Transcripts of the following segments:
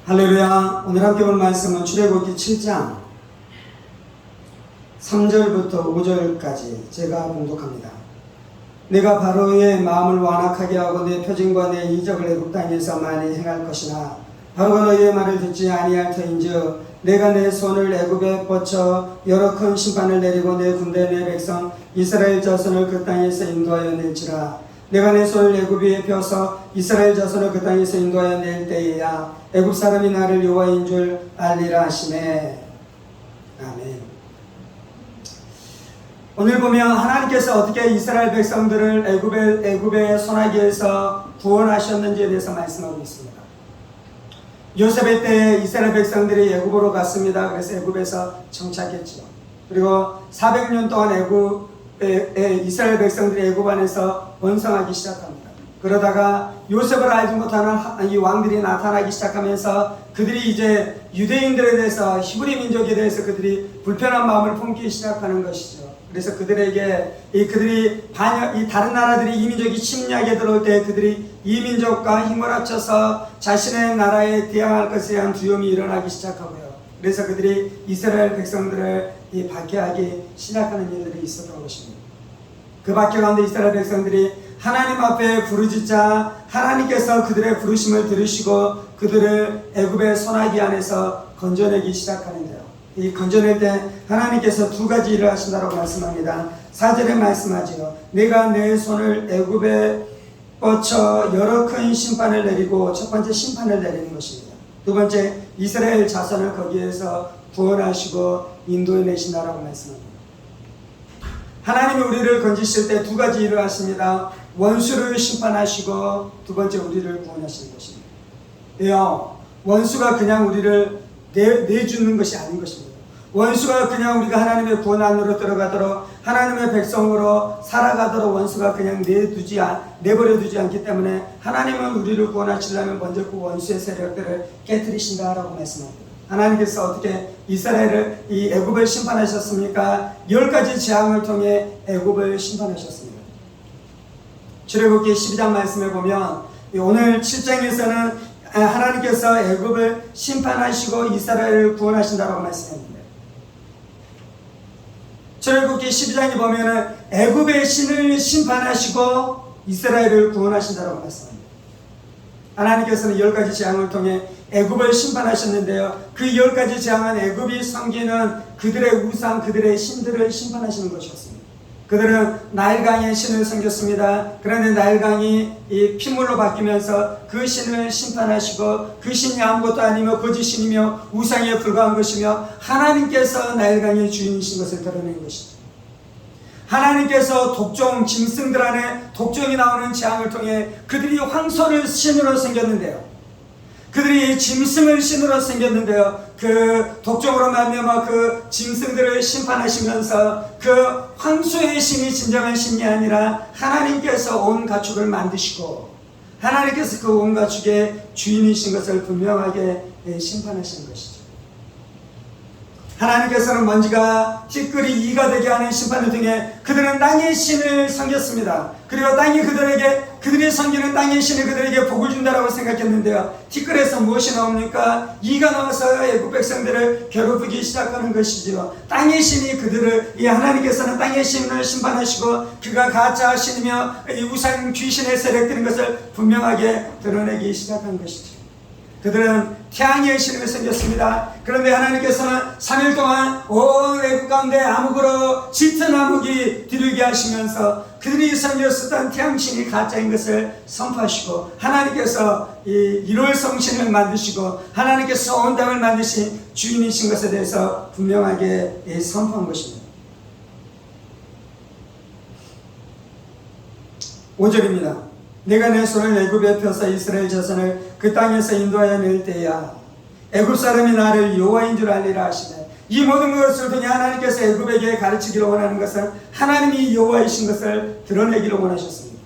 할렐루야. 오늘 함께 볼 말씀은 출애굽기 7장 3절부터 5절까지 제가 봉독합니다. 내가 바로의 마음을 완악하게 하고 내 표징과 내 이적을 애굽 땅에서 많이 행할 것이나 바로가 너희의 말을 듣지 아니할 터인즉 내가 내 손을 애굽에 뻗쳐 여러 큰 심판을 내리고 내 군대 내 백성 이스라엘 자손을 그 땅에서 인도하여 낼지라. 내가 내 손을 애굽 위에 펴서 이스라엘 자손을 그 땅에서 인도하여 낼 때에야 애굽 사람이 나를 여호와인 줄 알리라 하시매. 아멘. 오늘 보면 하나님께서 어떻게 이스라엘 백성들을 애굽의 소나기에서 구원하셨는지에 대해서 말씀하고 있습니다. 요셉의 때에 이스라엘 백성들이 애굽으로 갔습니다. 그래서 애굽에서 정착했죠. 그리고 400년 동안 이스라엘 백성들이 애굽 안에서 번성하기 시작합니다. 그러다가 요셉을 알지 못하는 이 왕들이 나타나기 시작하면서 그들이 이제 유대인들에 대해서 히브리 민족에 대해서 그들이 불편한 마음을 품기 시작하는 것이죠. 그래서 그들에게 이 다른 나라들이 이 민족이 침략에 들어올 때 그들이 이 민족과 힘을 합쳐서 자신의 나라에 대항할 것에 대한 두려움이 일어나기 시작하고요. 그래서 그들이 이스라엘 백성들을 박해하기 시작하는 일들이 있었던 것입니다. 그 박해 가운데 이스라엘 백성들이 하나님 앞에 부르짖자 하나님께서 그들의 부르심을 들으시고 그들을 애굽의 소나기 안에서 건져내기 시작하는데요. 이 건져낼 때 하나님께서 두 가지 일을 하신다고 말씀합니다. 4절에 말씀하지요. 내가 내 손을 애굽에 뻗쳐 여러 큰 심판을 내리고, 첫 번째 심판을 내리는 것입니다. 두 번째 이스라엘 자손을 거기에서 구원하시고 인도해 내신다라고 말씀합니다. 하나님이 우리를 건지실 때 두 가지 일을 하십니다. 원수를 심판하시고 두 번째 우리를 구원하시는 것입니다. 원수가 그냥 우리를 내주는 것이 아닌 것입니다. 원수가 그냥 우리가 하나님의 구원 안으로 들어가도록 하나님의 백성으로 살아가도록 원수가 그냥 내버려두지 않기 때문에 하나님은 우리를 구원하시려면 먼저 그 원수의 세력들을 깨뜨리신다라고 말씀합니다. 하나님께서 어떻게 이스라엘을 이 애굽을 심판하셨습니까? 10가지 재앙을 통해 애굽을 심판하셨습니다. 출애굽기 12장 말씀을 보면 오늘 7장에서는 하나님께서 애굽을 심판하시고 이스라엘을 구원하신다고 말씀합니다. 출애굽기 12장에 보면은 애굽의 신을 심판하시고 이스라엘을 구원하신다고 말씀합니다. 하나님께서는 10가지 재앙을 통해 애굽을 심판하셨는데요. 그 10가지 재앙은 애굽이 섬기는 그들의 우상, 그들의 신들을 심판하시는 것이었습니다. 그들은 나일강의 신을 섬겼습니다. 그런데 나일강이 이 핏물로 바뀌면서 그 신을 심판하시고 그 신이 아무것도 아니며 거짓신이며 우상에 불과한 것이며 하나님께서 나일강의 주인이신 것을 드러낸 것이죠. 하나님께서 독종, 짐승들 안에 독종이 나오는 재앙을 통해 그들이 황소를 신으로 섬겼는데요. 그들이 짐승을 신으로 섬겼는데요. 그 독종으로 말미암아 그 짐승들을 심판하시면서 그 황소의 신이 진정한 신이 아니라 하나님께서 온 가축을 만드시고 하나님께서 그 온 가축의 주인이신 것을 분명하게 심판하시는 것이죠. 하나님께서는 먼지가 티끌이 이가 되게 하는 심판을 통해 그들은 땅의 신을 섬겼습니다. 그리고 그들이 섬기는 땅의 신이 그들에게 복을 준다라고 생각했는데요. 티끌에서 무엇이 나옵니까? 이가 나와서 애굽 백성들을 괴롭히기 시작하는 것이지요. 땅의 신이 하나님께서는 땅의 신을 심판하시고 그가 가짜 신이며 우상 귀신의 세력들인 것을 분명하게 드러내기 시작한 것이죠. 그들은 태양의 신을 섬겼습니다. 그런데 하나님께서는 3일 동안 온 애굽 가운데 암흑으로 짙은 암흑이 들이게 하시면서 그들이 섬겼었던 태양신이 가짜인 것을 선포하시고 하나님께서 이 일월성신을 만드시고 하나님께서 온 땅을 만드신 주인이신 것에 대해서 분명하게 선포한 것입니다. 5절입니다. 내가 내 손을 애굽에 펴서 이스라엘 자손을 그 땅에서 인도하여 낼 때야 애굽 사람이 나를 여호와인 줄 알리라 하시네. 이 모든 것을 통해 하나님께서 애굽에게 가르치기를 원하는 것은 하나님이 여호와이신 것을 드러내기를 원하셨습니다.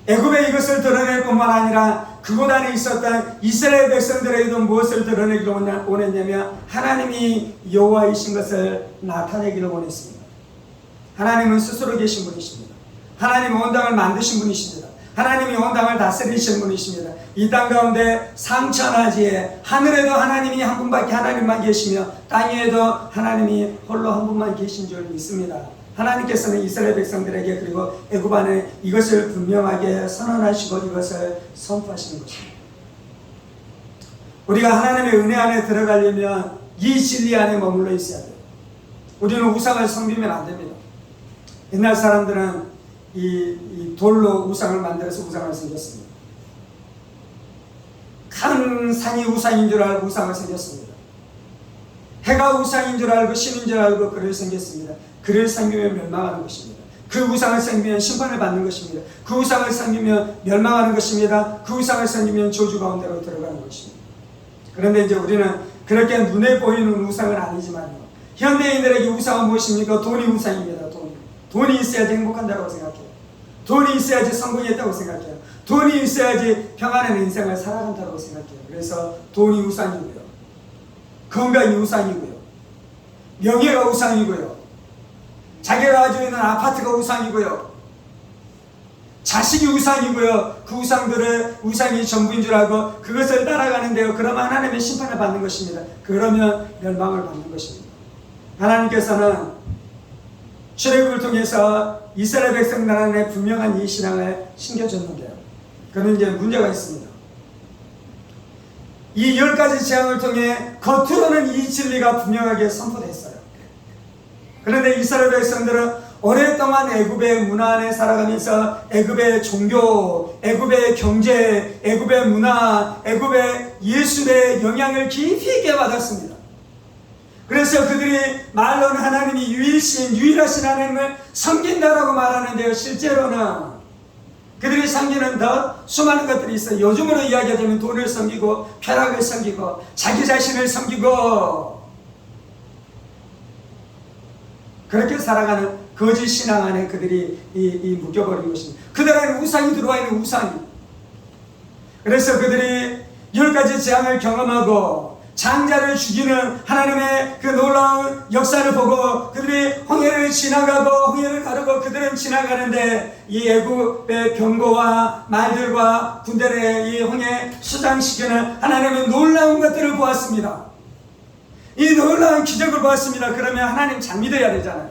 애굽에 이것을 드러낼 뿐만 아니라 그곳 안에 있었던 이스라엘 백성들에게도 무엇을 드러내기를 원했냐면 하나님이 여호와이신 것을 나타내기를 원했습니다. 하나님은 스스로 계신 분이십니다. 하나님은 온 땅을 만드신 분이십니다. 하나님이 온 땅을 다스리시는 분이십니다. 이 땅 가운데 상천하지에 하늘에도 하나님이 한 분밖에 하나님만 계시며 땅 위에도 하나님이 홀로 한 분만 계신 줄 믿습니다. 하나님께서는 이스라엘 백성들에게 그리고 애굽 안에 이것을 분명하게 선언하시고 이것을 선포하시는 것입니다. 우리가 하나님의 은혜 안에 들어가려면 이 진리 안에 머물러 있어야 돼요. 우리는 우상을 섬기면 안 됩니다. 옛날 사람들은 이 돌로 우상을 만들어서 우상을 섬겼습니다. 큰 산이 우상인 줄 알고 우상을 섬겼습니다. 해가 우상인 줄 알고 신인 줄 알고 그를 섬겼습니다. 그를 섬기면 멸망하는 것입니다. 그 우상을 섬기면 심판을 받는 것입니다. 그 우상을 섬기면 멸망하는 것입니다. 그 우상을 섬기면 저주 가운데로 들어가는 것입니다. 그런데 이제 우리는 그렇게 눈에 보이는 우상은 아니지만요, 현대인들에게 우상은 무엇입니까? 돈이 우상입니다. 돈이 있어야지 행복한다고 생각해요. 돈이 있어야지 성공했다고 생각해요. 돈이 있어야지 평안한 인생을 살아간다고 생각해요. 그래서 돈이 우상이고요, 건강이 우상이고요, 명예가 우상이고요, 자기가 가지고 있는 아파트가 우상이고요, 자식이 우상이고요, 그 우상들을 우상이 전부인 줄 알고 그것을 따라가는데요, 그러면 하나님의 심판을 받는 것입니다. 그러면 멸망을 받는 것입니다. 하나님께서는 출애굽을 통해서 이스라엘 백성들 안에 분명한 이 신앙을 심겨줬는데요, 그런데 이제 문제가 있습니다. 이 10가지 재앙을 통해 겉으로는 이 진리가 분명하게 선포됐어요. 그런데 이스라엘 백성들은 오랫동안 애굽의 문화 안에 살아가면서 애굽의 종교, 애굽의 경제, 애굽의 문화, 애굽의 예술의 영향을 깊이 있게 받았습니다. 그래서 그들이 말로는 하나님이 유일하신 하나님을 섬긴다라고 말하는데요, 실제로는 그들이 섬기는 더 수많은 것들이 있어요. 요즘으로 이야기하자면 돈을 섬기고 쾌락을 섬기고 자기 자신을 섬기고 그렇게 살아가는 거짓 신앙 안에 그들이 묶여버린 것입니다. 그들 안에 우상이 들어와 있는 우상이. 그래서 그들이 10가지 재앙을 경험하고 장자를 죽이는 하나님의 그 놀라운 역사를 보고 그들이 홍해를 지나가고 홍해를 가르고 그들은 지나가는데 이 애굽의 병거와 말들과 군대를 이 홍해 수장시키는 하나님의 놀라운 것들을 보았습니다. 이 놀라운 기적을 보았습니다. 그러면 하나님 잘 믿어야 되잖아요.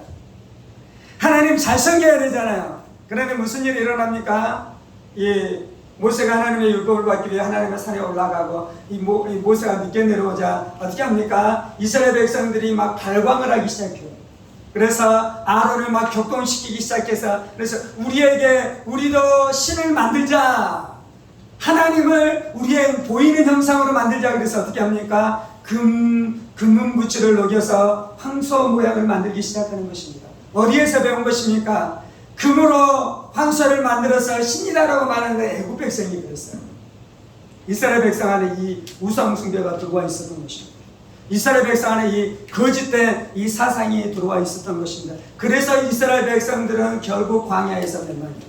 하나님 잘 섬겨야 되잖아요. 그런데 무슨 일이 일어납니까? 모세가 하나님의 율법을 받기 위해 하나님의 산에 올라가고 모세가 늦게 내려오자 어떻게 합니까? 이스라엘 백성들이 막 발광을 하기 시작해요. 그래서 아론을 막 격동시키기 시작해서 그래서 우리도 신을 만들자, 하나님을 우리의 보이는 형상으로 만들자. 그래서 어떻게 합니까? 금문부치를 녹여서 황소 모양을 만들기 시작하는 것입니다. 어디에서 배운 것입니까? 금으로 황소를 만들어서 신이라고 말하는 건 애굽 백성이 그랬어요. 이스라엘 백성 안에 이 우상 숭배가 들어와 있었던 것입니다. 이스라엘 백성 안에 이 거짓된 이 사상이 들어와 있었던 것입니다. 그래서 이스라엘 백성들은 결국 광야에서 멸망합니다.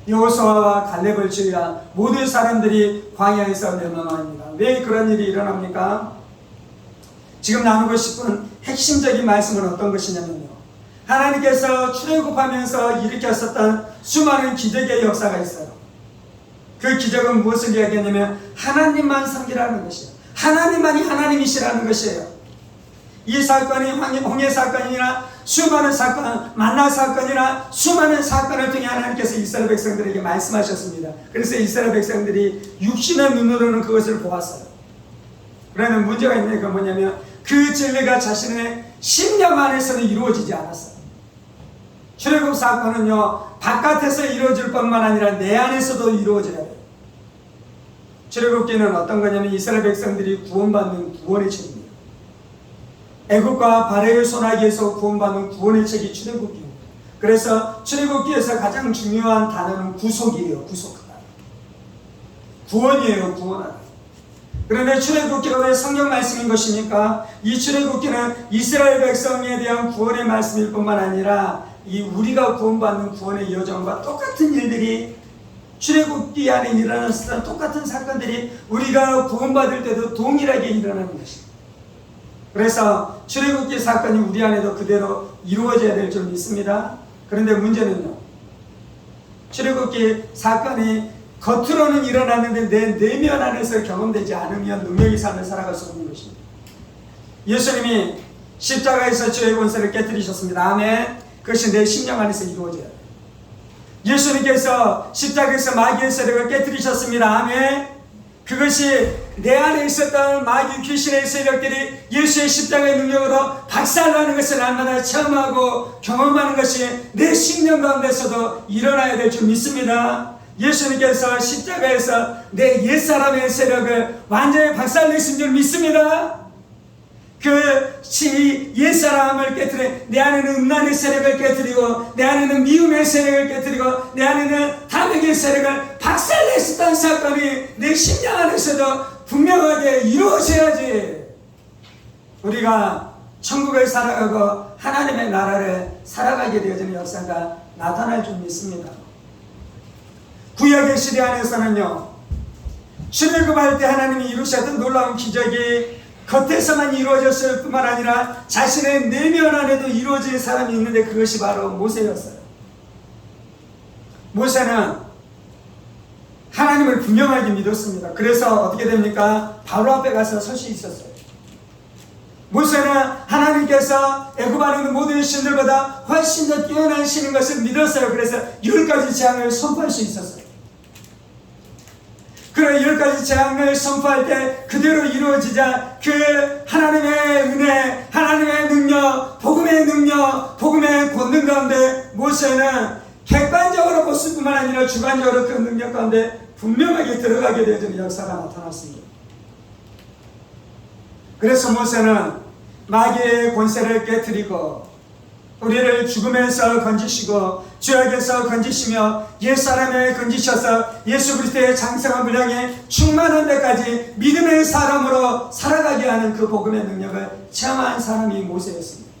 여호수아와 갈렙을 제외한 모든 사람들이 광야에서 멸망합니다. 왜 그런 일이 일어납니까? 지금 나누고 싶은 핵심적인 말씀은 어떤 것이냐면요, 하나님께서 출애굽하면서 일으켰었던 수많은 기적의 역사가 있어요. 그 기적은 무엇을 이야기하냐면 하나님만 섬기라는 것이에요. 하나님만이 하나님이시라는 것이에요. 이 사건이 홍해 사건이나 수많은 사건, 만나 사건이나 수많은 사건을 통해 하나님께서 이스라엘 백성들에게 말씀하셨습니다. 그래서 이스라엘 백성들이 육신의 눈으로는 그것을 보았어요. 그러나 문제가 있는 게 뭐냐면 그 진리가 자신의 심령 안에서는 이루어지지 않았어요. 출애굽 사건은요, 바깥에서 이루어질 뿐만 아니라 내 안에서도 이루어져야 돼요. 출애굽기는 어떤 거냐면 이스라엘 백성들이 구원받는 구원의 책입니다. 애굽과 바로의 손아귀에서 구원받는 구원의 책이 출애굽기입니다. 그래서 출애굽기에서 가장 중요한 단어는 구속이에요. 구속하다. 구원이에요. 구원하다. 그런데 출애굽기가 왜 성경 말씀인 것입니까? 이 출애굽기는 이스라엘 백성에 대한 구원의 말씀일 뿐만 아니라 우리가 구원받는 구원의 여정과 똑같은 일들이 출애굽기 안에 일어났었던 똑같은 사건들이 우리가 구원받을 때도 동일하게 일어나는 것입니다. 그래서 출애굽기 사건이 우리 안에도 그대로 이루어져야 될 줄 믿습니다. 그런데 문제는요, 출애굽기 사건이 겉으로는 일어났는데 내 내면 안에서 경험되지 않으면 능력의 삶을 살아갈 수 없는 것입니다. 예수님이 십자가에서 죄의 권세를 깨뜨리셨습니다. 아멘. 그것이 내 심령 안에서 이루어져야 돼요. 예수님께서 십자가에서 마귀의 세력을 깨뜨리셨습니다. 아멘. 그것이 내 안에 있었던 마귀 귀신의 세력들이 예수의 십자가의 능력으로 박살나는 것을 날마다 체험하고 경험하는 것이 내 심령 가운데서도 일어나야 될 줄 믿습니다. 예수님께서 십자가에서 내 옛사람의 세력을 완전히 박살내신 줄 믿습니다. 그 옛사람을 깨뜨려 내 안에는 음란의 세력을 깨뜨리고 내 안에는 미움의 세력을 깨뜨리고 내 안에는 탐욕의 세력을 박살냈었던 사건이 내 심령 안에서도 분명하게 이루어져야지 우리가 천국을 살아가고 하나님의 나라를 살아가게 되어지는 역사가 나타날 줄 믿습니다. 구약의 시대 안에서는요, 출애굽할 때 하나님이 이루셨던 놀라운 기적이 겉에서만 이루어졌을 뿐만 아니라 자신의 내면 안에도 이루어진 사람이 있는데 그것이 바로 모세였어요. 모세는 하나님을 분명하게 믿었습니다. 그래서 어떻게 됩니까? 바로 앞에 가서 설 수 있었어요. 모세는 하나님께서 애굽 안에 있는 모든 신들보다 훨씬 더 뛰어난 신인 것을 믿었어요. 그래서 10가지 재앙을 선포할 수 있었어요. 그런 10가지 재앙을 선포할 때 그대로 이루어지자 그 하나님의 은혜, 하나님의 능력, 복음의 능력, 복음의 권능 가운데 모세는 객관적으로 봤을 뿐만 아니라 주관적으로 그 능력 가운데 분명하게 들어가게 되어지는 역사가 나타났습니다. 그래서 모세는 마귀의 권세를 깨뜨리고 우리를 죽음에서 건지시고 죄악에서 건지시며 옛사람을 건지셔서 예수 그리스도의 장성한 분량에 충만한 데까지 믿음의 사람으로 살아가게 하는 그 복음의 능력을 체험한 사람이 모세였습니다.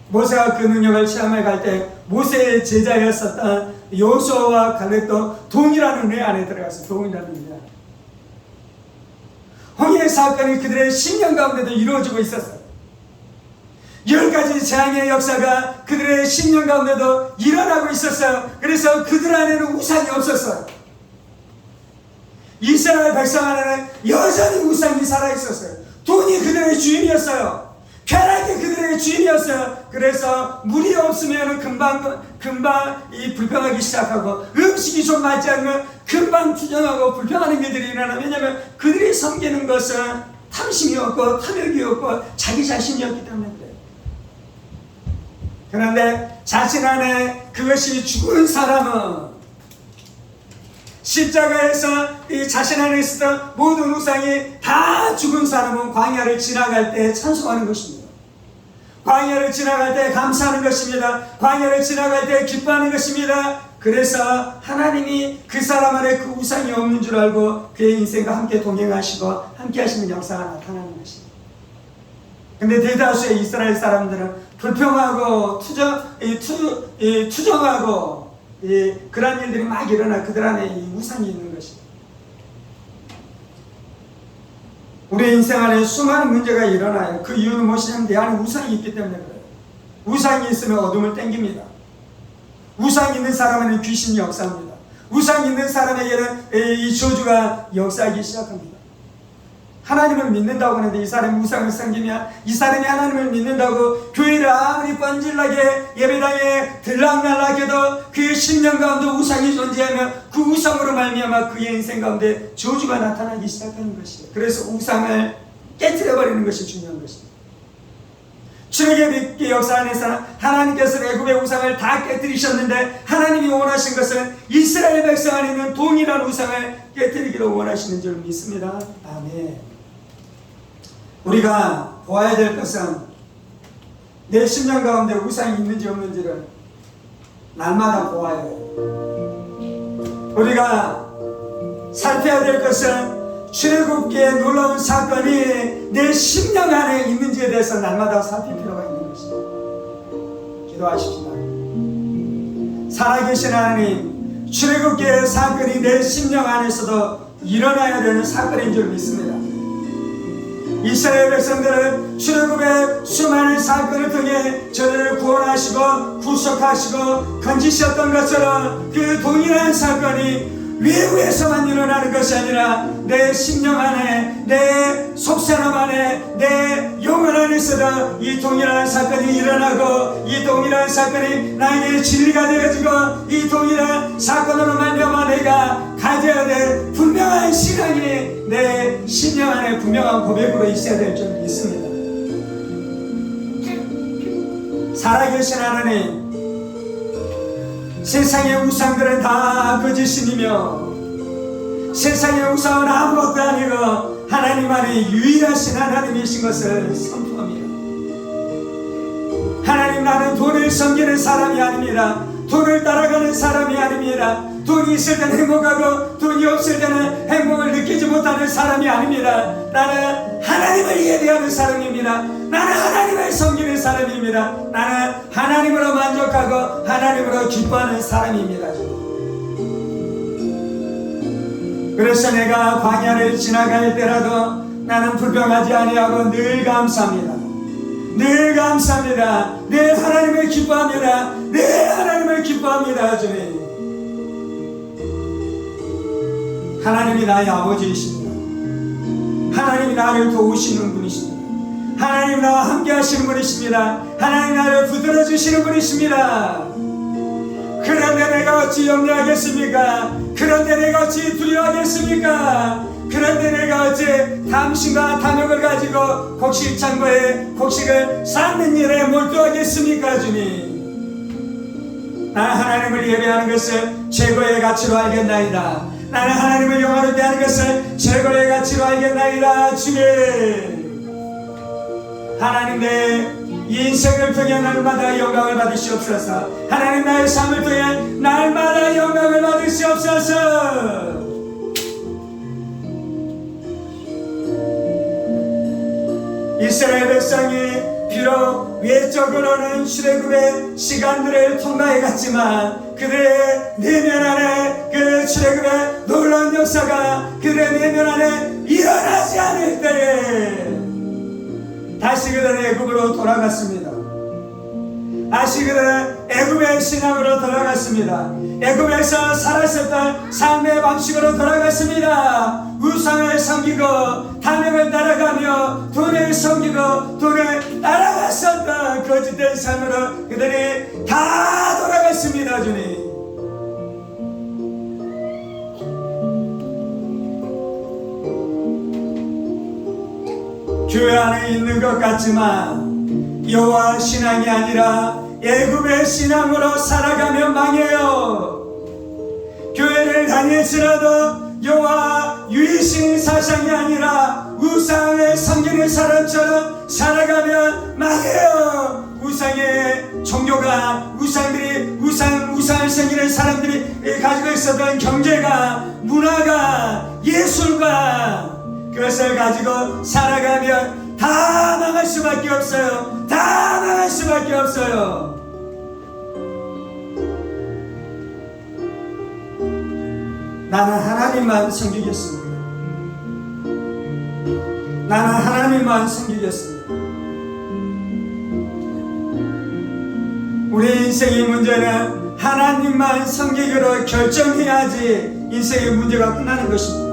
모세가 그 능력을 체험해 갈 때 모세의 제자였었던 여호수아와 갈렙도 동일한 은혜 안에 들어가서 동일한 은혜 안에 홍해의 사건이 그들의 심령 가운데도 이루어지고 있었어요. 10가지 재앙의 역사가 그들의 심령 가운데도 일어나고 있었어요. 그래서 그들 안에는 우상이 없었어요. 이스라엘 백성 안에는 여전히 우상이 살아있었어요. 돈이 그들의 주인이었어요. 쾌락이 그들의 주인이었어요. 그래서 물이 없으면 금방 이 불평하기 시작하고 음식이 좀 맞지 않으면 금방 투정하고 불평하는 일들이 일어나요. 왜냐하면 그들이 섬기는 것은 탐심이었고 탐욕이었고 자기 자신이었기 때문에 그래요. 그런데 자신 안에 그것이 죽은 사람은 십자가에서 이 자신 안에 있었던 모든 우상이 다 죽은 사람은 광야를 지나갈 때 찬송하는 것입니다. 광야를 지나갈 때 감사하는 것입니다. 광야를 지나갈 때 기뻐하는 것입니다. 그래서 하나님이 그 사람 안에 그 우상이 없는 줄 알고 그의 인생과 함께 동행하시고 함께 하시는 역사가 나타나는 것입니다. 근데 대다수의 이스라엘 사람들은 불평하고 투정하고 그런 일들이 막 일어나 그들 안에 이 우상이 있는 것입니다. 우리 인생 안에 수많은 문제가 일어나요. 그 이유는 무엇이냐면 내 안에 우상이 있기 때문에 그래요. 우상이 있으면 어둠을 땡깁니다. 우상이 있는 사람에는 귀신이 역사합니다. 우상이 있는 사람에게는 이 저주가 역사하기 시작합니다. 하나님을 믿는다고 하는데 이 사람이 우상을 섬기면 이 사람이 하나님을 믿는다고 교회를 아무리 뻔질나게 예배당에 들락날락해도 그의 심령 가운데 우상이 존재하면 그 우상으로 말미암아 그의 인생 가운데 저주가 나타나기 시작하는 것이에요. 그래서 우상을 깨트려버리는 것이 중요한 것입니다. 출애굽의 역사 안에서는 하나님께서 애굽의 우상을 다 깨뜨리셨는데 하나님이 원하신 것은 이스라엘 백성 안에 있는 동일한 우상을 깨뜨리기를 원하시는 줄 믿습니다. 아멘. 우리가 보아야 될 것은 내 심령 가운데 우상이 있는지 없는지를 날마다 보아야 해요. 우리가 살펴야 될 것은 출애굽기의 놀라운 사건이 내 심령 안에 있는지에 대해서 날마다 살필 필요가 있는 것입니다. 기도하십시다. 살아계신 하나님, 출애굽기의 사건이 내 심령 안에서도 일어나야 되는 사건인 줄 믿습니다. 이스라엘 백성들은 출애굽의 수많은 사건을 통해 저들을 구원하시고 구속하시고 건지셨던 것처럼 그 동일한 사건이 외부에서만 일어나는 것이 아니라 내 심령 안에, 내 속사람 안에, 내 영혼 안에서도 이 동일한 사건이 일어나고 이 동일한 사건이 나에게 진리가 되어지고 이 동일한 사건으로 말미암아 내가 가져야 될 분명한 신앙이 내 심령 안에 분명한 고백으로 있어야 될 줄 믿습니다. 살아계신 하나님, 세상의 우상들은 다 거짓이며 세상의 우상은 아무것도 아니고 하나님만이 유일하신 하나님이신 것을 선포합니다. 하나님, 나는 돈을 섬기는 사람이 아닙니다. 돈을 따라가는 사람이 아닙니다. 돈이 있을 때는 행복하고 돈이 없을 때는 행복을 느끼지 못하는 사람이 아닙니다. 나는 하나님을 예배하는 사람입니다. 나는 하나님을 섬기는 사람입니다. 나는 하나님으로 만족하고 하나님으로 기뻐하는 사람입니다. 그래서 내가 광야를 지나갈 때라도 나는 불평하지 아니하고 늘 감사합니다. 늘 감사합니다. 늘 하나님을 기뻐합니다. 늘 하나님을 기뻐합니다. 주님, 하나님이 나의 아버지이십니다. 하나님이 나를 도우시는 분이십니다. 하나님 나와 함께 하시는 분이십니다. 하나님 나를 붙들어 주시는 분이십니다. 그런데 내가 어찌 염려하겠습니까? 그런데 내가 어찌 두려워하겠습니까? 그런데 내가 어찌 탐심과 탐욕을 가지고 곡식창고에 곡식을 쌓는 일에 몰두하겠습니까? 주님, 나는 하나님을 예배하는 것을 최고의 가치로 알겠나이다. 나는 하나님을 영화롭게 하는 것을 최고의 가치로 알겠나이다. 주님, 하나님, 내 인생을 통해 날마다 영광을 받으시옵소서. 하나님, 나의 삶을 통해 날마다 영광을 받으시옵소서. 이스라엘 백성이 비록 외적으로는 출애굽의 시간들을 통과해 갔지만 그들의 내면 안에 그 출애굽의 놀라운 역사가 그들의 내면 안에 일어나지 않을 때에 다시 그들은 애굽으로 돌아갔습니다. 다시 그들은 애굽의 신앙으로 돌아갔습니다. 애굽에서 살았었던 삶의 방식으로 돌아갔습니다. 우상을 섬기고 탐욕을 따라가며 돈을 섬기고 돈을 따라갔었던 거짓된 삶으로 그들이 다 돌아갔습니다. 주님, 교회 안에 있는 것 같지만 여호와 신앙이 아니라 애굽의 신앙으로 살아가면 망해요. 교회를 다닐지라도 여호와 유일신 사상이 아니라 우상을 섬기는 사람처럼 살아가면 망해요. 우상의 종교가, 우상들이 우상을 섬기는 사람들이 가지고 있었던 경제가, 문화가, 예술가, 그것을 가지고 살아가면 다 망할 수밖에 없어요. 다 망할 수밖에 없어요. 나는 하나님만 섬기겠습니다. 나는 하나님만 섬기겠습니다. 우리 인생의 문제는 하나님만 섬기기로 결정해야지 인생의 문제가 끝나는 것입니다.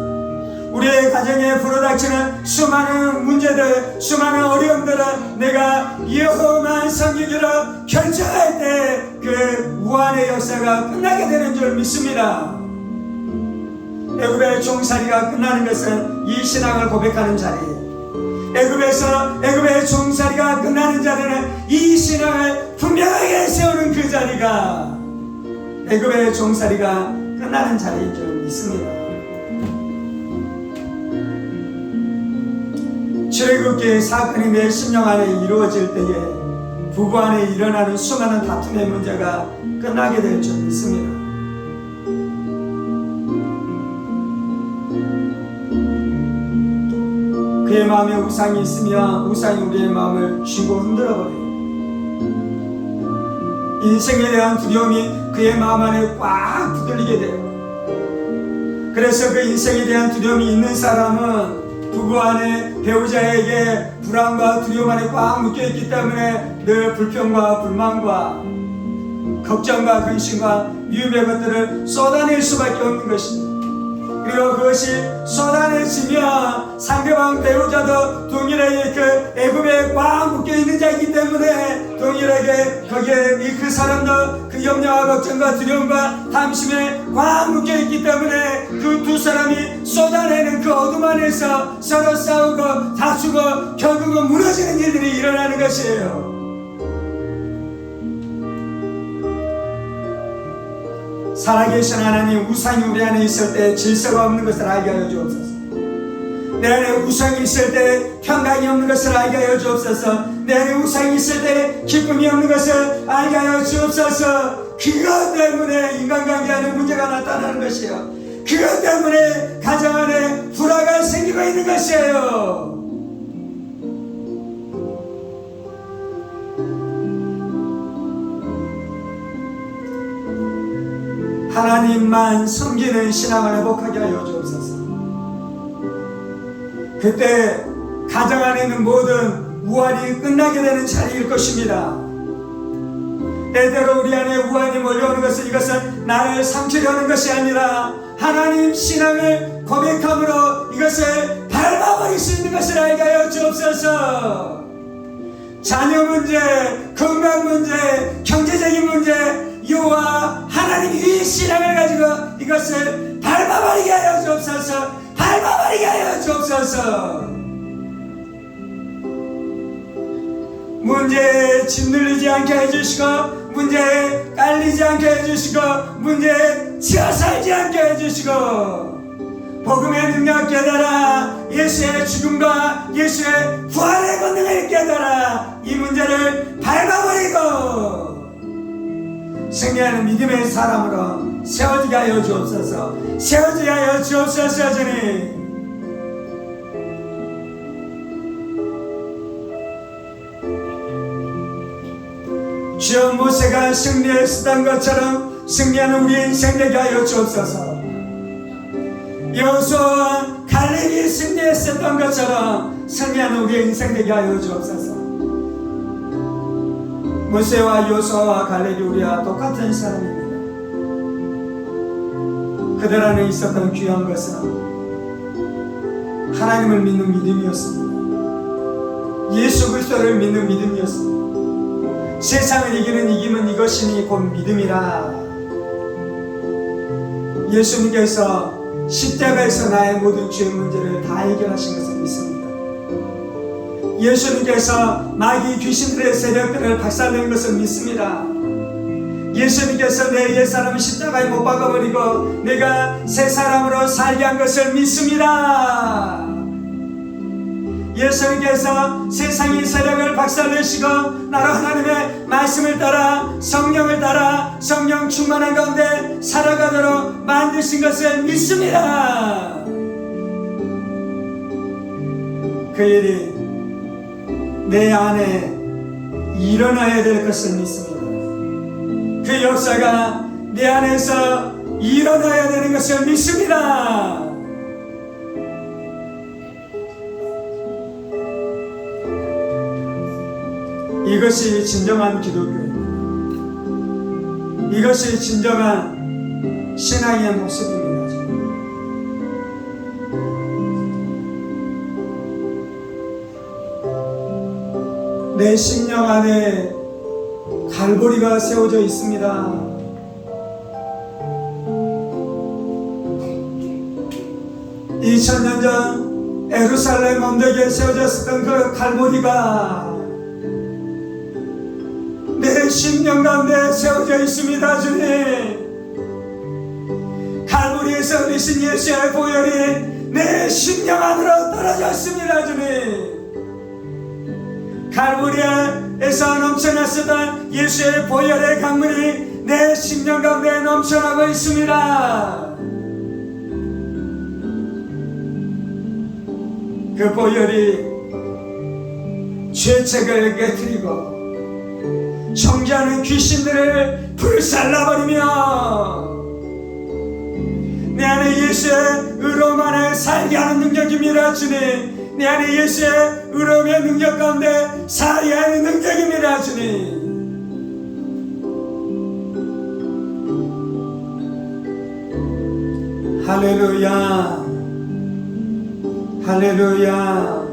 우리의 가정에 불어닥치는 수많은 문제들, 수많은 어려움들은 내가 여호와만 섬기기로 결정할 때 그 무한의 역사가 끝나게 되는 줄 믿습니다. 애굽의 종살이가 끝나는 것은 이 신앙을 고백하는 자리예요. 애굽의 종살이가 끝나는 자리는 이 신앙을 분명하게 세우는 그 자리가 애굽의 종살이가 끝나는 자리인 줄 믿습니다. 출애굽기의 사건이 내 심령 안에 이루어질 때에 부부 안에 일어나는 수많은 다툼의 문제가 끝나게 될 줄 믿습니다. 그의 마음에 우상이 있으면 우상이 우리의 마음을 쥐고 흔들어버려요. 인생에 대한 두려움이 그의 마음 안에 꽉 붙들리게 돼요. 그래서 그 인생에 대한 두려움이 있는 사람은 부부 안에 배우자에게 불안과 두려움 안에 꽉 묶여있기 때문에 늘 불평과 불만과 걱정과 근심과 미움의 것들을 쏟아낼 수밖에 없는 것입니다. 그리고 그것이 쏟아내지면 상대방 배우자도 동일하게 그 애굽에 꽉 묶여있는 자이기 때문에 동일하게 거기에 그 사람도 그 염려와 걱정과 두려움과 탐심에 꽉 묶여있기 때문에 그 두 사람이 쏟아내는 그 어둠 안에서 서로 싸우고 다투고 결국은 무너지는 일들이 일어나는 것이에요. 살아계신 하나님, 우상이 우리 안에 있을 때 질서가 없는 것을 알게 하여 주옵소서. 내 안에 우상이 있을 때 평강이 없는 것을 알게 하여 주옵소서. 내 안에 우상이 있을 때 기쁨이 없는 것을 알게 하여 주옵소서. 그것 때문에 인간관계 안에 문제가 나타나는 것이에요. 그것 때문에 가정 안에 불화가 생기고 있는 것이에요. 하나님만 섬기는 신앙을 회복하게 하여 주옵소서. 그때 가정 안에 있는 모든 우환이 끝나게 되는 자리일 것입니다. 때때로 우리 안에 우환이 몰려오는 것은 이것은 나를 삼키려는 것이 아니라 하나님 신앙을 고백함으로 이것을 밟아버릴 수 있는 것을 알게 하여 주옵소서. 자녀 문제, 건강 문제, 경제적인 문제, 여호와 하나님 이 신앙을 가지고 이것을 밟아버리게 하여 주옵소서. 밟아버리게 하여 주옵소서. 문제에 짓눌리지 않게 해주시고, 문제에 깔리지 않게 해주시고, 문제에 치여 살지 않게 해주시고, 복음의 능력 깨달아 예수의 죽음과 예수의 부활의 권능을 깨달아 이 문제를 밟아버리고 승리하는 믿음의 사람으로 세워지게 하여 주옵소서. 세워지게 하여 주옵소서. 주님, 주여, 모세가 승리했었던 것처럼 승리하는 우리의 인생 되게 하여 주옵소서. 여호수아와 갈렙이 승리했었던 것처럼 승리하는 우리의 인생 되게 하여 주옵소서. 모세와 여호수아와 갈렙이 우리와 똑같은 사람입니다. 그들 안에 있었던 귀한 것은 하나님을 믿는 믿음이었습니다. 예수 그리스도를 믿는 믿음이었습니다. 세상을 이기는 이김은 이것이니 곧 믿음이라. 예수님께서 십자가에서 나의 모든 죄의 문제를 다 해결하신 것을 믿습니다. 예수님께서 마귀 귀신들의 세력들을 박살낸 것을 믿습니다. 예수님께서 내 옛사람을 십자가에 못 박아버리고 내가 새 사람으로 살게 한 것을 믿습니다. 예수님께서 세상의 세력을 박살내시고 나로 하나님의 말씀을 따라 성령을 따라 성령 충만한 가운데 살아가도록 만드신 것을 믿습니다. 그 일이 내 안에 일어나야 될 것을 믿습니다. 그 역사가 내 안에서 일어나야 되는 것을 믿습니다. 이것이 진정한 기독교입니다. 이것이 진정한 신앙의 모습입니다. 내 심령 안에 갈보리가 세워져 있습니다. 2000년 전 예루살렘 언덕에 세워졌던 그 갈보리가 내 심령 가운데 세워져 있습니다. 주님, 갈보리에서 흘리신 예수의 보혈이 내 심령 안으로 떨어졌습니다. 주님, 갈보리에서 넘쳐났었던 예수의 보혈의 강물이 내 심령 가운데 넘쳐나고 있습니다. 그 보혈이 죄책을 깨뜨리고 정죄하는 귀신들을 불살라버리며 내 안에 예수의 의로움 안에 살게 하는 능력입니다. 주님, 내 안에 예수의 의로움의 능력 가운데 살게 하는 능력입니다. 주님. 할렐루야, 할렐루야.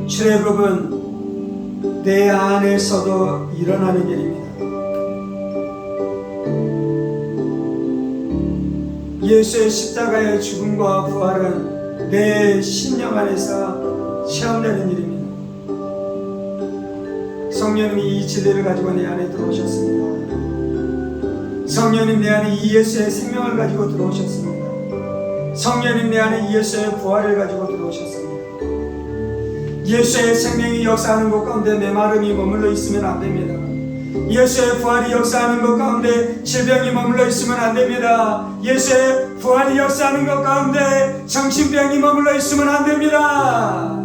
출애굽은 내 안에서도 일어나는 일입니다. 예수의 십자가의 죽음과 부활은 내 심령 안에서 체험되는 일입니다. 성령님이 이 진리를 가지고 내 안에 들어오셨습니다. 성령님 내 안에 이 예수의 생명을 가지고 들어오셨습니다. 성령님 내 안에 이 예수의 부활을 가지고 들어오셨습니다. 예수의 생명이 역사하는 것 가운데 메마름이 머물러 있으면 안 됩니다. 예수의 부활이 역사하는 것 가운데 질병이 머물러 있으면 안 됩니다. 예수의 부활이 역사하는 것 가운데 정신병이 머물러 있으면 안 됩니다.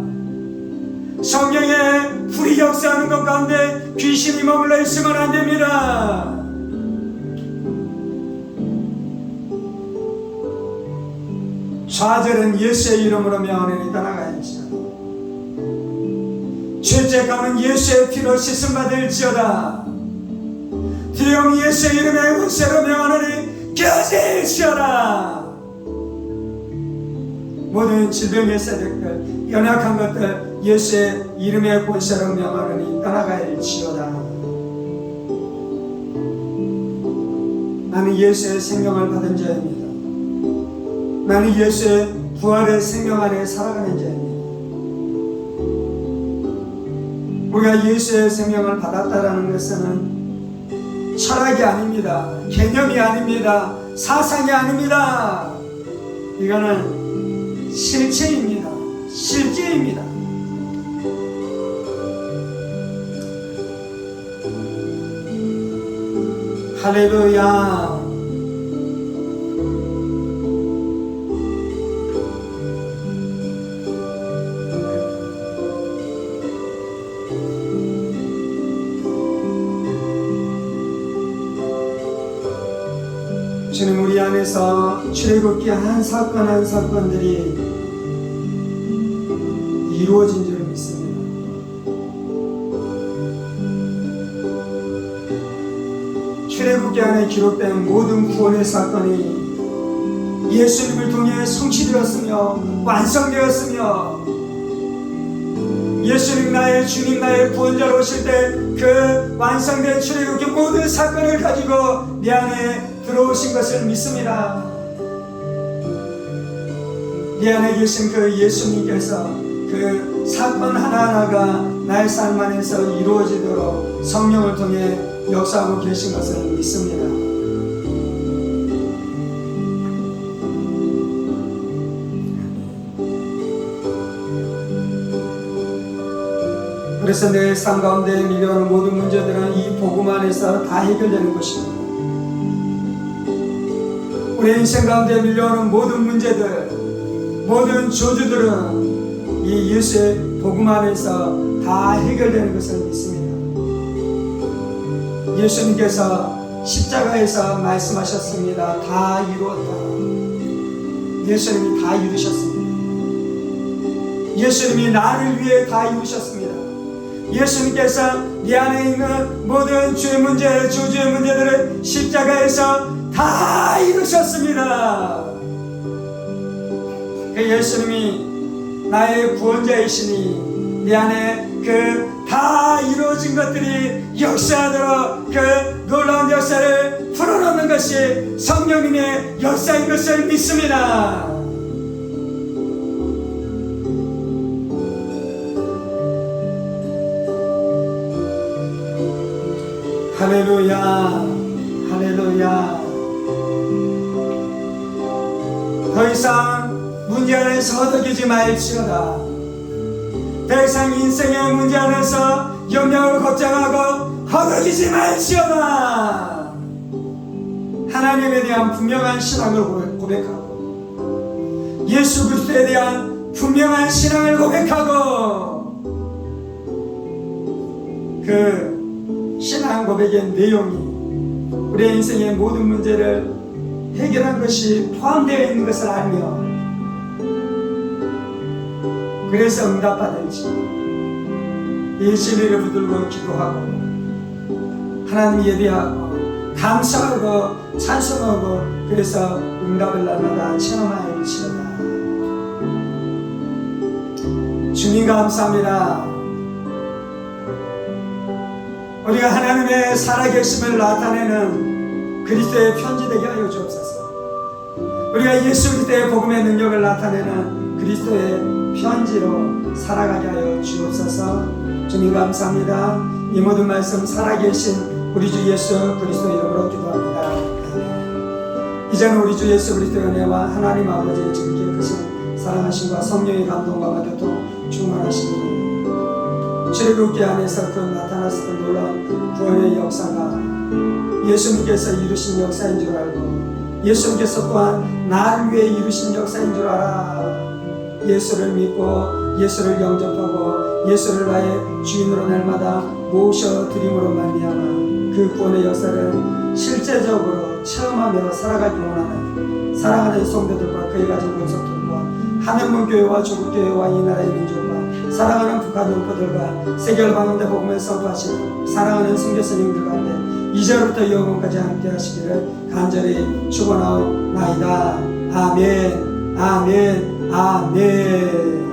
성령의 불이 역사하는 것 가운데 귀신이 머물러 있으면 안 됩니다. 좌절은 예수의 이름으로 명하노니 떠나가야지어다. 죄책감은 예수의 피로 씻음받을지어다. 두려움이 예수의 이름의 권세로 명하노니 깨어질지어다. 모든 질병의 세력들, 연약한 것들 예수의 이름의 권세로 명하노니 떠나갈지어다. 나는 예수의 생명을 받은 자입니다. 나는 예수의 부활의 생명 안에 살아가는 자입니다. 우리가 예수의 생명을 받았다라는 것은 철학이 아닙니다. 개념이 아닙니다. 사상이 아닙니다. 이거는 실체입니다. 실제입니다. 할렐루야. 주님, 우리 안에서 출애굽기 한 사건 한 사건들이 이루어진 줄 믿습니다. 출애굽기 안에 기록된 모든 구원의 사건이 예수님을 통해 성취되었으며 완성되었으며, 예수님 나의 주님 나의 구원자로 오실 때 그 완성된 출애굽기 모든 사건을 가지고 내 안에 들어오신 것을 믿습니다. 내 안에 계신 그 예수님께서 그 사건 하나하나가 나의 삶 안에서 이루어지도록 성령을 통해 역사하고 계신 것을 믿습니다. 그래서 내 삶 가운데 밀려오는 모든 문제들은 이 복음 안에서 다 해결되는 것입니다. 우리 인생 가운데 밀려오는 모든 문제들, 모든 저주들은 이 예수의 복음 안에서 다 해결되는 것을 믿습니다. 예수님께서 십자가에서 말씀하셨습니다. 다 이루었다. 예수님이 다 이루셨습니다. 예수님이 나를 위해 다 이루셨습니다. 예수님께서 내 안에 있는 모든 죄 문제, 저주의 문제들을 십자가에서 다 이루셨습니다. 그 예수님이 나의 구원자이시니 내 안에 그 다 이루어진 것들이 역사하도록 그 놀라운 역사를 풀어놓는 것이 성령님의 역사인 것을 믿습니다. 할렐루야, 할렐루야. 더 이상 문제 안에서 허덕이지 말지어다. 더 이상 인생의 문제 안에서 염려하고 걱정하고 허덕이지 말지어다. 하나님에 대한 분명한 신앙을 고백하고, 예수 그리스도에 대한 분명한 신앙을 고백하고, 그 신앙 고백의 내용이 우리의 인생의 모든 문제를 해결한 것이 포함되어 있는 것을 알며 그래서 응답받을지 이 진리를 붙들고 기도하고 하나님 예배하고 감사하고 찬송하고 그래서 응답을 날마다 체험하일지어다. 주님 감사합니다. 우리가 하나님의 살아계심을 나타내는 그리스도의 편지 되게 하여 주옵소서. 우리가 예수 그리스도의 복음의 능력을 나타내는 그리스도의 편지로 살아가게 하여 주옵소서. 주님 감사합니다. 이 모든 말씀 살아계신 우리 주 예수 그리스도 이름으로 기도합니다. 이제는 우리 주 예수 그리스도의 은혜와 하나님 아버지의 지극히 크신 사랑하심과 성령의 감동과 교통 충만하시니 출애굽기 안에서 그 나타났었던 놀라운 구원의 역사가 예수님께서 이루신 역사인 줄 알고 예수님께서 또한 나를 위해 이루신 역사인 줄 알아 예수를 믿고 예수를 영접하고 예수를 나의 주인으로 날마다 모셔드림으로 말미암아 그 구원의 역사를 실제적으로 체험하며 살아가기 원하는 사랑하는 성도들과 그의 가진 권속들과 하늘문 교회와 조국 교회와 이 나라의 민족과 사랑하는 북한 동포들과 세계를 방문대 복음을 선포하시는 사랑하는 선교사님들 가운데 이제로부터 영원까지 함께 하시기를 간절히 축원하옵나이다. 아멘 아멘 아멘.